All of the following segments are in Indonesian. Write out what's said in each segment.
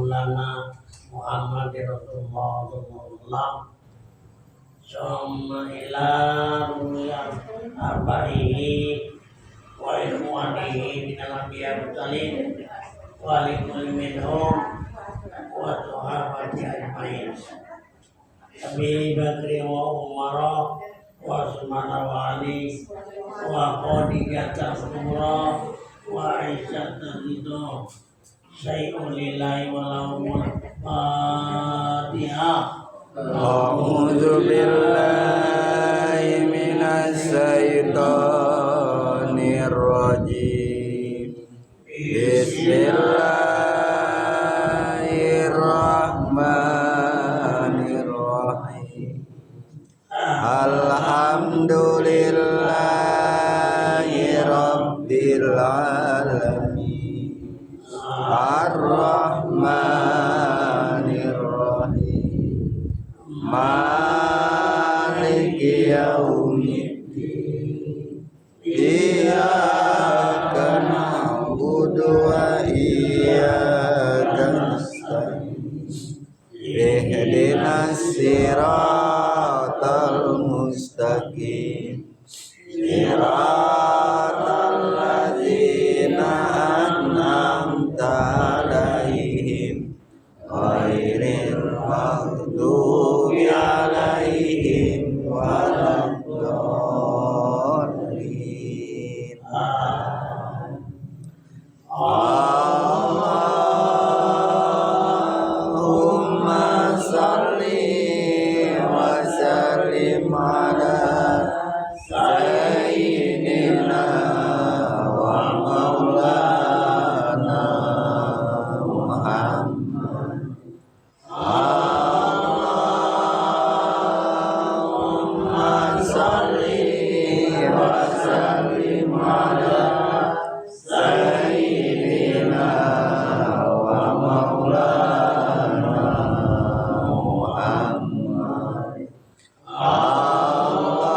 maulana Muhammadir Rasulullah sallallahu summa ila ruya arbaihi wa ilmuanihi minal anbiya mursalin wa likulli minhum wa sahabati ajmain Abi Bakri wa Umar wa Utsman wa Ali wa Khadijah Kubra wa Aisyah Ridho Sayyulillahi walahumul Fatihah. A'udzu billahi minasy syaithanir rajim. Bismillahirrahmanirrahim. Alhamdulillahi rabbil alamin. Ar-Rahmanir Rahim. Maliki yaumiddin. Iyyaka na'budu wa iyyaka nasta'in. Ihdinas siratal mustaqim. Siratal ladzina an'amta 'alaihim ghairil maghdubi 'alaihim waladdallin. Allahumma shalli wa sallim ala sayyidina wa maulana Muhammad. Allahumma shalli wa sallim ala sayyidina wa maulana Muhammad. Allahumma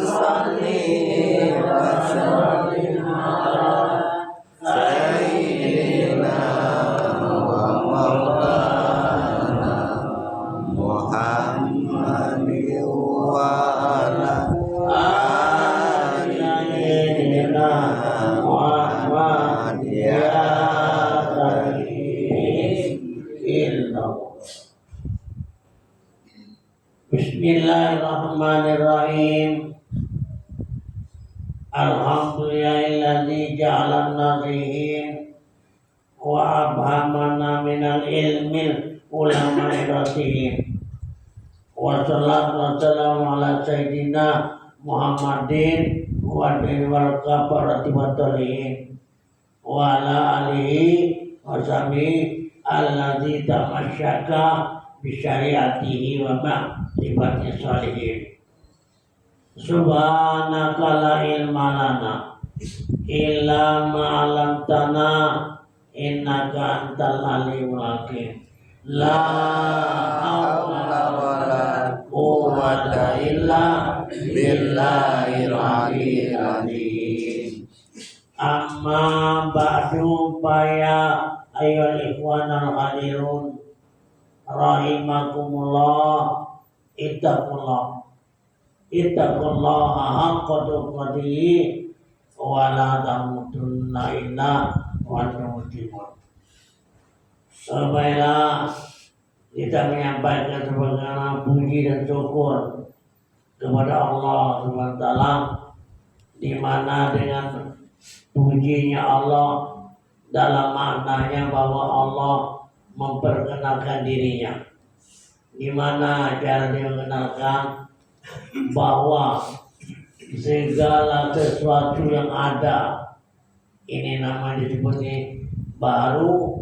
shalli wa sallim ala sayyidina wa maulana Muhammad wa ala sayyidina Muhammad ya Bismillahirrahmanirrahim. Alhamdulillahilladzi ja'ala an-nazihin wa abhamana minal ilmil ulama'i rasihin. Wa sallallahu wa sallam ala sayyidina Muhammadin wa wal kafarati wa talihin wa ala alihi wa sahbihi alladzi tamasyaka bi syariatihi wa ba'dibati salihin. Subhanaka la ilma lana illa ma 'allamtana innaka antal alimul hakim. La haula wala quwwata illa billahil aliyyil azim. Amma ba'du ya ayyuhal ikhwanal hadirun rahimakumullah. Ittaqullaha haqqa tuqatih wa la tamutunna illa wa antum muslimun. Sebaiknya kita menyampaikan sebagaimana puji dan syukur kepada Allah Subhanahu wa taala, di mana dengan pujinya Allah dalam maknanya bahwa Allah memperkenalkan dirinya. Di mana cara dia mengenalkan bahwa segala sesuatu yang ada ini namanya disebut ini baru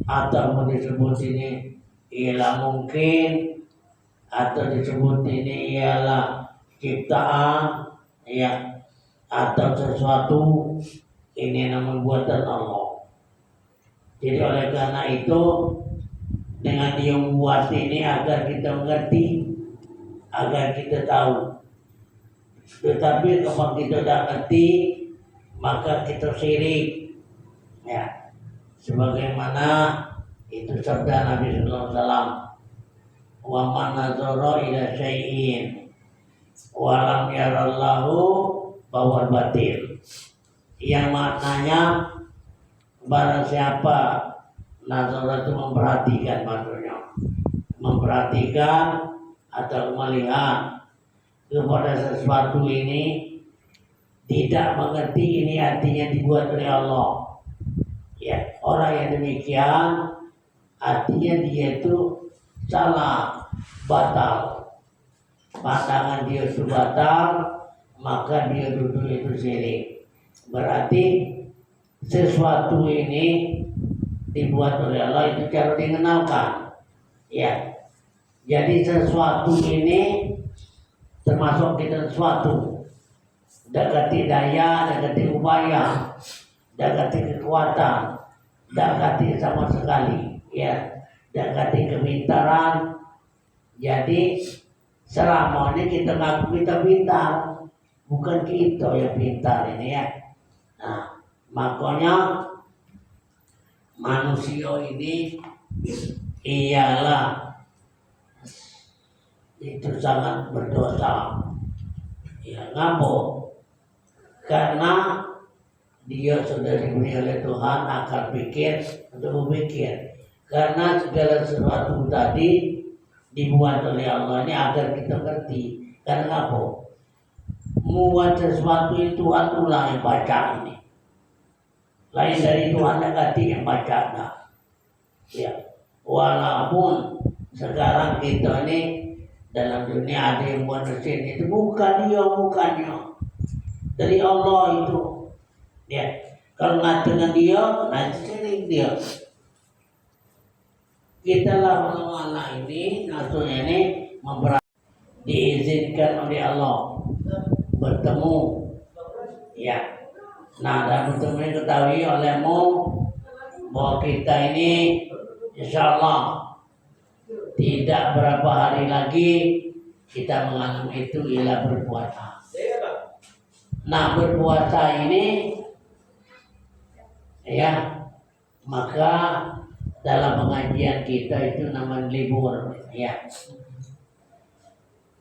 atau disebut ini ialah mungkin atau disebut ini ialah ciptaan ya, atau sesuatu ini namanya buatan Allah. Jadi oleh karena itu dengan dia membuat ini agar kita mengerti, agar kita tahu. Tetapi kalau kita tidak ngerti, maka kita syirik. Ya, sebagaimana itu sabda Nabi sallallahu alaihi wasallam, wa man nazara ila syai'in wa lam yarallahu bahwa batil, yang maknanya barang siapa nazar itu memperhatikan, maksudnya memperhatikan atau melihat kepada sesuatu ini, tidak mengerti ini artinya dibuat oleh Allah. Ya, orang yang demikian artinya dia itu salah, batal. Pandangan dia itu batal, maka dia duduk itu syirik. Berarti sesuatu ini dibuat oleh Allah itu cara dikenalkan. Ya, jadi sesuatu ini termasuk kita sesuatu. Dekati daya, dekati upaya, dekati kekuatan, dekati sama sekali, ya, dekati kepintaran. Jadi selama ini kita ngaku kita pintar, bukan kita yang pintar ini ya. Nah, makanya manusia ini ialah itu sangat berdosa. Ya, ngapa? Karena dia sudah diberi oleh Tuhan akal pikir untuk berpikir. Karena segala sesuatu tadi dibuat oleh Allah ini agar kita ngerti. Karena apa? Membuat sesuatu itu Tuhan pula yang baca ini. Lain dari Tuhan negati yang baca. Nah. Ya. Walaupun sekarang kita ini dalam dunia ada yang buat mesin itu bukannya dari Allah itu. Ya, kalau ngatain dia, nanti sering dia. Kita lah Allah ini, maksudnya ini diizinkan oleh Allah bertemu. Ya, nah dan bertemu ini ketahui olehmu bahwa kita ini insya Allah tidak berapa hari lagi kita mengalami itu ialah berpuasa. Nah berpuasa ini ya, maka dalam pengajian kita itu namanya libur ya.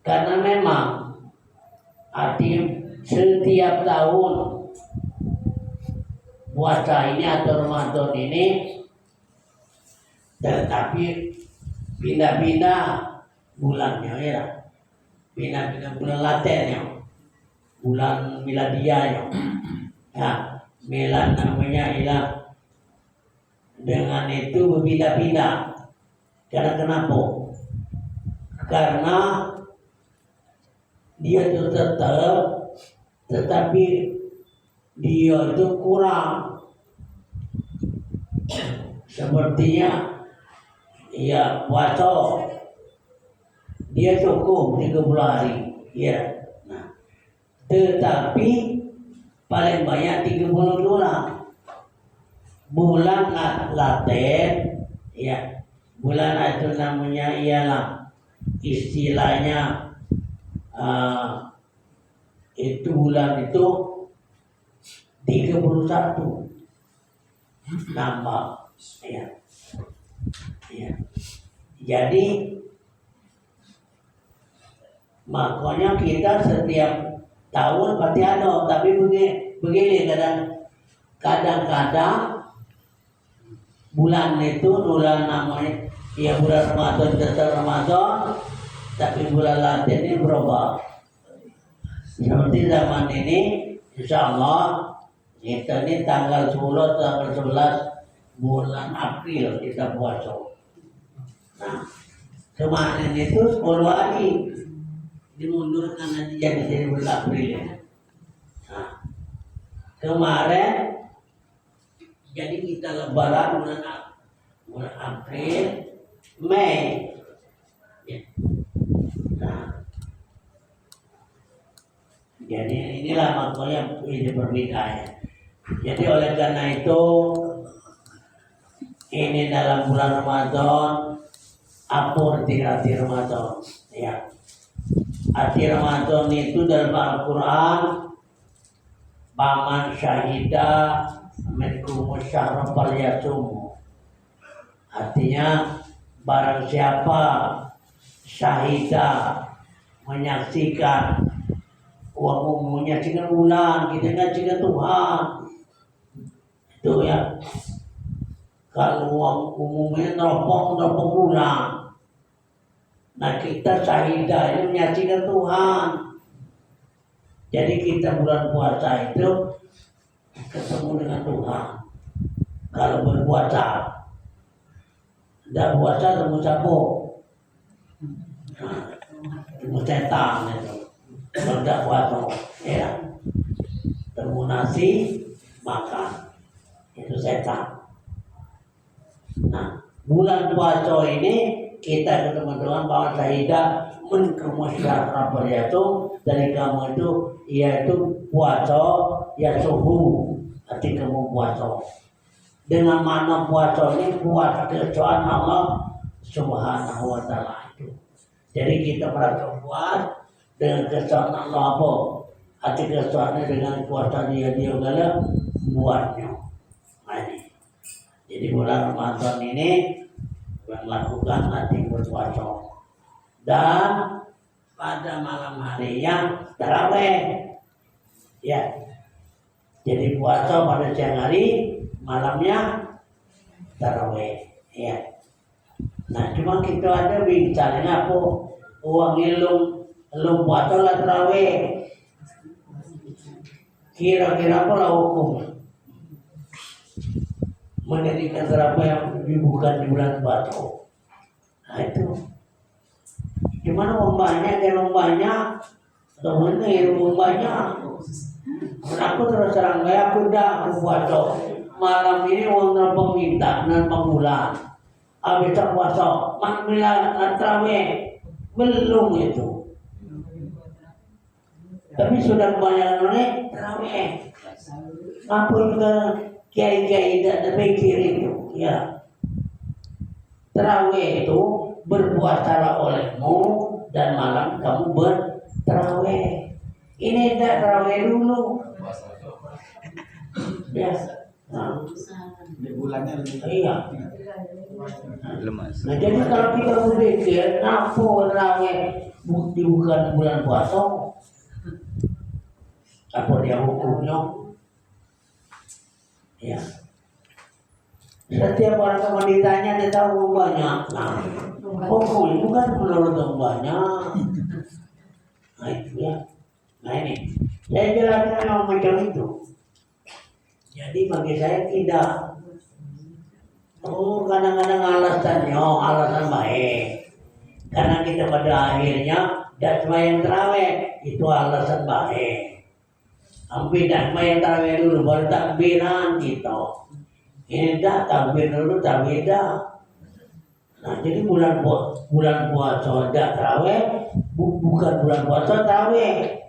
Karena memang arti setiap tahun puasa ini atau Ramadan ini, tetapi pindah-pindah bulannya ya, pindah-pindah bulan latennya, bulan miladianya. Ya, milad namanya ialah dengan itu berpindah-pindah. Karena kenapa? Karena dia itu tetap, tetapi dia itu kurang. Sepertinya ya puasa dia cukup 30 hari ya. Nah, tetapi paling banyak 30 bulan laten ya. Bulan itu namanya ialah istilahnya itu bulan itu 31 nambah ya. Ya. Jadi makanya kita setiap tahun pasti ada, tapi begini kadang-kadang bulan itu bulan namanya ya bulan Ramadan tetap Ramadan, tapi bulan Latin ini berubah. Seperti zaman ini, insya Allah kita ini tanggal 10, tanggal 11 bulan April kita puasa. Nah, kemarin itu 10 hari dimundurkan nanti jadi bulan April ya. Nah, kemarin jadi kita lebaran bulan April, Mei. Ya. Nah, jadi inilah makanya ini perbedaannya. Jadi oleh karena itu ini dalam bulan Ramadan, apa arti Ramadan? Ya, arti Ramadan itu dalam Al-Quran, paman syahida minkum syahra falyasum. Artinya barang siapa syahidah menyaksikan, uang menyaksikan bulan, kita menyaksikan Tuhan. Itu ya. Kalau uang umumnya neropong bulan. Nah kita syahidah ini menyaksikan Tuhan. Jadi kita bulan puasa itu ketemu dengan Tuhan. Kalau berpuasa, tidak puasa ketemu siapa? Ketemu setan itu. Kalau tidak puasa, ya. Ketemu nasi, makan. Itu setan. Nah, bulan puasa ini kita ketemu dengan bahwa syahidah menkemusyara beryatu dari kamu itu yaitu puasa ya suhu arti kamu puasa dengan mana puasa ini puasa kesukaan Allah Subhanahu wa ta'ala itu. Jadi kita merasa puas dengan kesukaan Allah apa? Arti kesukaannya dengan puasa dia gala buatnya. Nah, ini. Jadi bulan Ramadan ini melakukan nanti berpuasa dan pada malam hari yang tarawih ya. Jadi puasa pada siang hari, malamnya tarawih ya. Nah cuma kita ada bicaranya apa uang ilum puasa lah tarawih, kira-kira apa lah hukum mendirikan tarawih yang bukan di bulan puasa. Nah itu gimana uang banyak dan uang banyak atau mana uang banyak. Aku terus terang aku dah aku puasa malam ini uang nabang minta nabang bulan habis tak puasa makmilah tarawih belum itu tapi sudah banyak orang tarawih apa juga kiai-kiai tidak pikir itu ya. Tarawih itu berpuasalah olehmu dan malam kamu bertarawih. Ini tidak tarawih dulu ya. Nah, Di bulannya lebih. iya. Lemas. Nah jadi kalau kita berpikir apa tarawih bukan bulan puasa, apa dia hukumnya? Ya. Setiap orang kalau ditanya dia tahu banyak. Nah, hukum itu kan menurut yang banyak. Nah itu ya. Nah ini, saya jelaskan memang macam itu. Jadi bagi saya tidak. Oh kadang-kadang alasan baik. Karena kita pada akhirnya tidak sembahyang tarawih itu alasan baik. Hampir dah main tarawih dulu baru takbiran gitu. Ini dah takbir dulu takbir dah. Nah jadi bulan puasa dah tarawih bukan bulan puasa tarawih.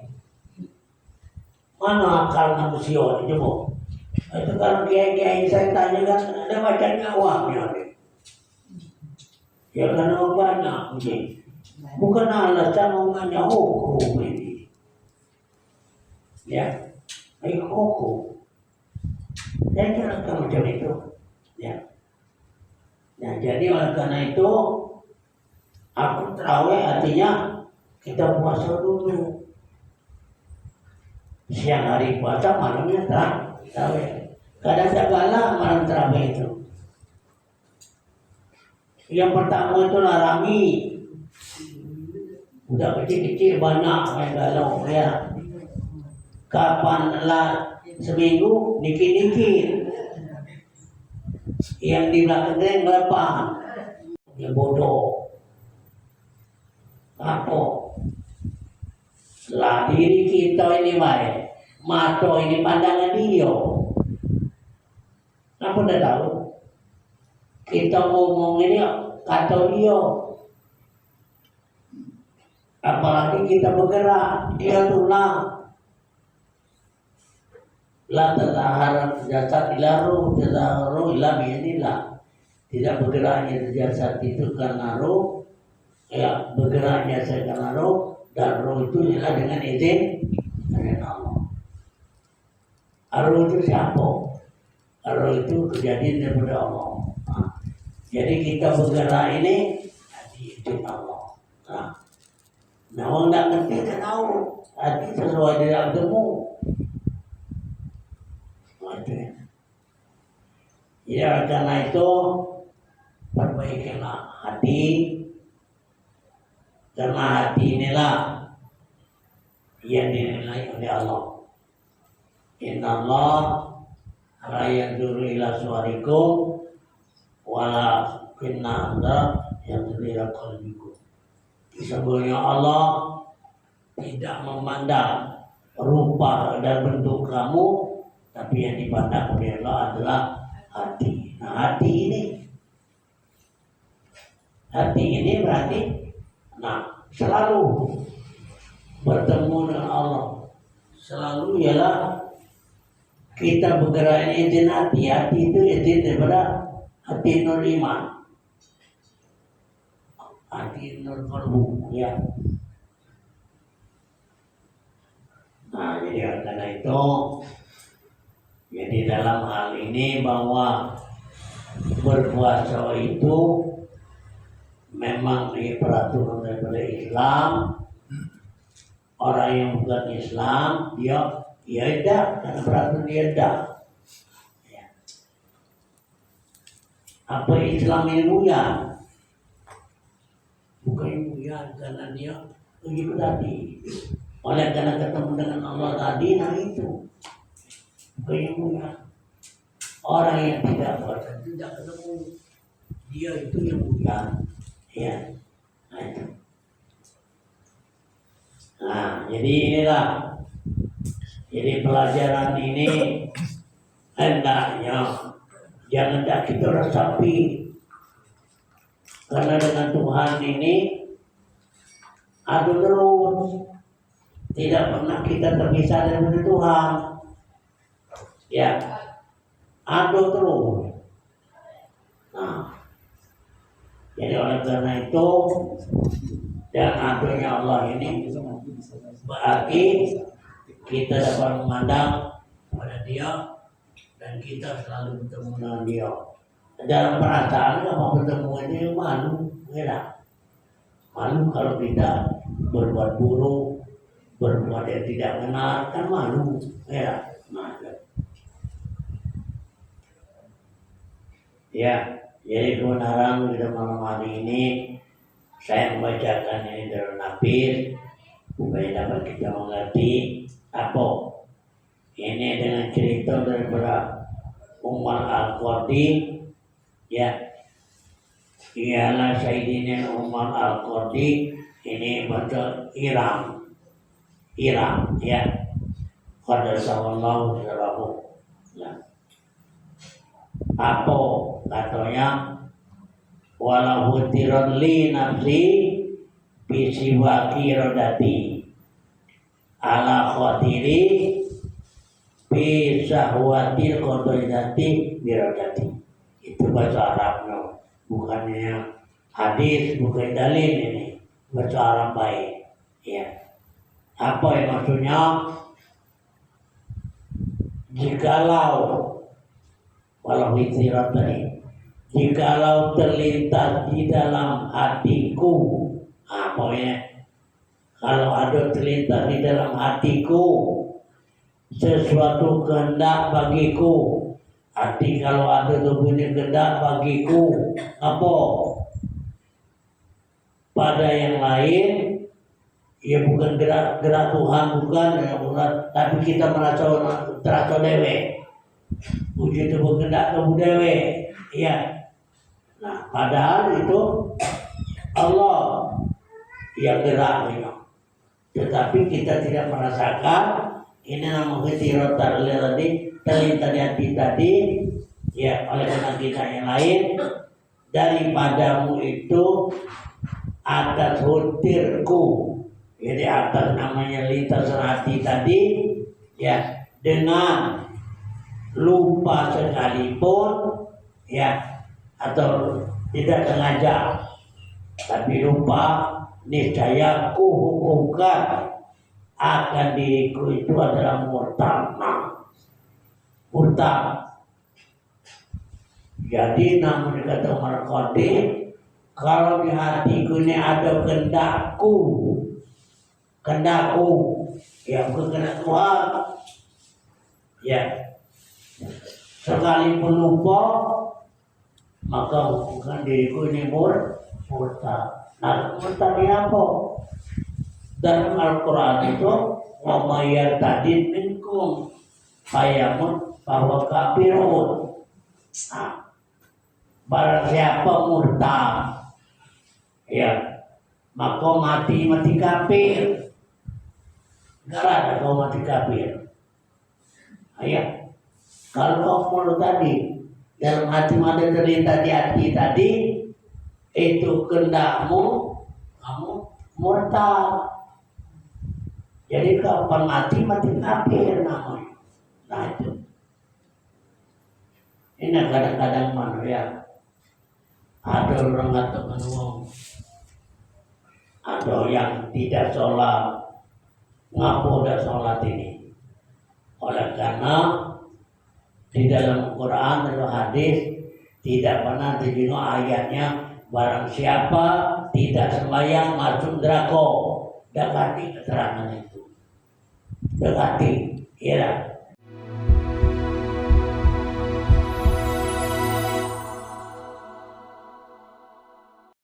Mana akal manusia ini coba? Itu kalau kiai saya tanya kan ada bacanya uangnya deh. Ya karena banyak ini. Bukan alasan uangnya hukum ini. Ya. Hukum. Saya jelaskan macam itu. Ya. Nah, jadi oleh karena itu aku tarawih artinya kita puasa dulu. Siang hari puasa, malamnya tarawih. Kadang segala malam tarawih itu. Yang pertama itu larami. Udah kecil-kecil banyak yang galau ya. Kapan lah seminggu dikit-dikit yang di belakang berapa ya bodoh apa lah diri kita ini baik mata ini pandangan dia apa udah tahu kita ngomong ini kata dia apalagi kita bergerak dia tulang la tataharat jasad ila ruh, tataharu ila biyanillah. Tidak bergeraknya jasad itu karena ruh, ya bergeraknya jasad karena ruh, dan ruh itu adalah dengan izin dari Allah. Ruh itu siapa? Kalau itu kejadian daripada Allah. Nah, jadi kita bergerak ini diizin Allah. Nah, orang tak ngerti tak tahu. Hati sesuai dengan temu. Nah, itu ya. Ya, karena itu perbaikilah hati. Karena hati inilah yang dinilai oleh Allah. Inna Allah la yanzuru ila suwarikum wala kinna anda yanzuru ila qalbikum. Sesungguhnya Allah tidak memandang rupa dan bentuk kamu, tapi yang dipandang oleh Allah adalah hati. Nah, hati ini berarti selalu bertemu dengan Allah. Selalu ialah kita bergerak ini izin hati. Hati itu izin daripada hati nur iman, hati nur qalbu, ya. Nah, jadi karena itu, jadi dalam hal ini bahwa berpuasa itu memang peraturan daripada Islam. Orang yang bukan Islam dia ada karena peraturan dia ada. Ya. Apa Islam ini buyar? Bukan buyar karena dia begitu tadi. Oleh karena ketemu dengan Allah tadi, nah itu bukan yang buyar. Orang yang tidak puasa tidak ketemu dia itu yang buyar. Ya, nah itu. Nah, jadi inilah. Jadi pelajaran ini hendaknya jangan kita resapi. Karena dengan Tuhan ini adu terus. Tidak pernah kita terpisah dari Tuhan. Ya, adu terus. Nah, jadi oleh karena itu dan adanya Allah ini berarti kita dapat memandang pada Dia dan kita selalu bertemu dengan Dia. Dalam perasaan kalau bertemu ini malu, ya. Malu kalau kita berbuat buruk, berbuat yang tidak benar, kan malu, ya. Ya, jadi kebenaran pada malam hari ini saya membacakan ini dari Nafis supaya dapat kita mengerti apa ini dengan cerita daripada Umar Al-Qardi, ya, ialah Sayyidina Umar Al-Qardi ini betul Iram, ya, Qaddasahullahu sirrahu. Ya. Apa katanya? Walau tirad li nafsi bisiwaki rodati ala khotiri bisahwatil kodoidati birodati. Itu bahasa Arabnya, bukannya hadis, bukan dalil ini, bahasa Arab baik. Ya. Apa yang maksudnya? Jikalau walau tirad tadi, jikalau terlintas di dalam hatiku, pokoknya kalau ada terlintas di dalam hatiku sesuatu kehendak bagiku, arti kalau ada punya kehendak bagiku apa pada yang lain, ya bukan gerak Tuhan, bukan, tapi kita terasa dewe. Puji itu berkendak ke dewe, ya. Nah, padahal itu Allah yang geraknya, tetapi kita tidak merasakan. Ini namanya tirotar tadi terlintas di hati tadi, ya, oleh karena kita yang lain daripadamu itu atas hutirku, jadi atas namanya lintas hati tadi, ya, dengan lupa sekalipun, ya, atau tidak sengaja tapi lupa, niscaya ku hukumkan akan diriku itu adalah murtad. Murtad Jadi namun dikata Umar Khatib, kalau di hatiku ini ada kendakku, ya bukan kehendak Tuhan, ya sekalipun lupa, maka hubungan diriku ini murtad. Nah, murtad ini apa? Dalam Al-Quran itu, wa may yartadid minkum fayamut bahwa kafirun. Nah, barang siapa murtad, ya maka mati kafir. Enggak ada kau mati kafir. Ayah, kalau kau murtad tadi dalam hati ada terlintas di hati tadi, itu kehendakmu, kamu murtad. Jadi kapan mati kafir namanya. Nah itu. Ini kadang-kadang manusia ada orang atau ngomong, ada yang tidak sholat, ngapo udah sholat ini. Oleh karena di dalam Quran atau hadis tidak pernah dijino ayatnya barang siapa tidak sembahyang masuk neraka. Dekati keterangan itu. Dekati, ya.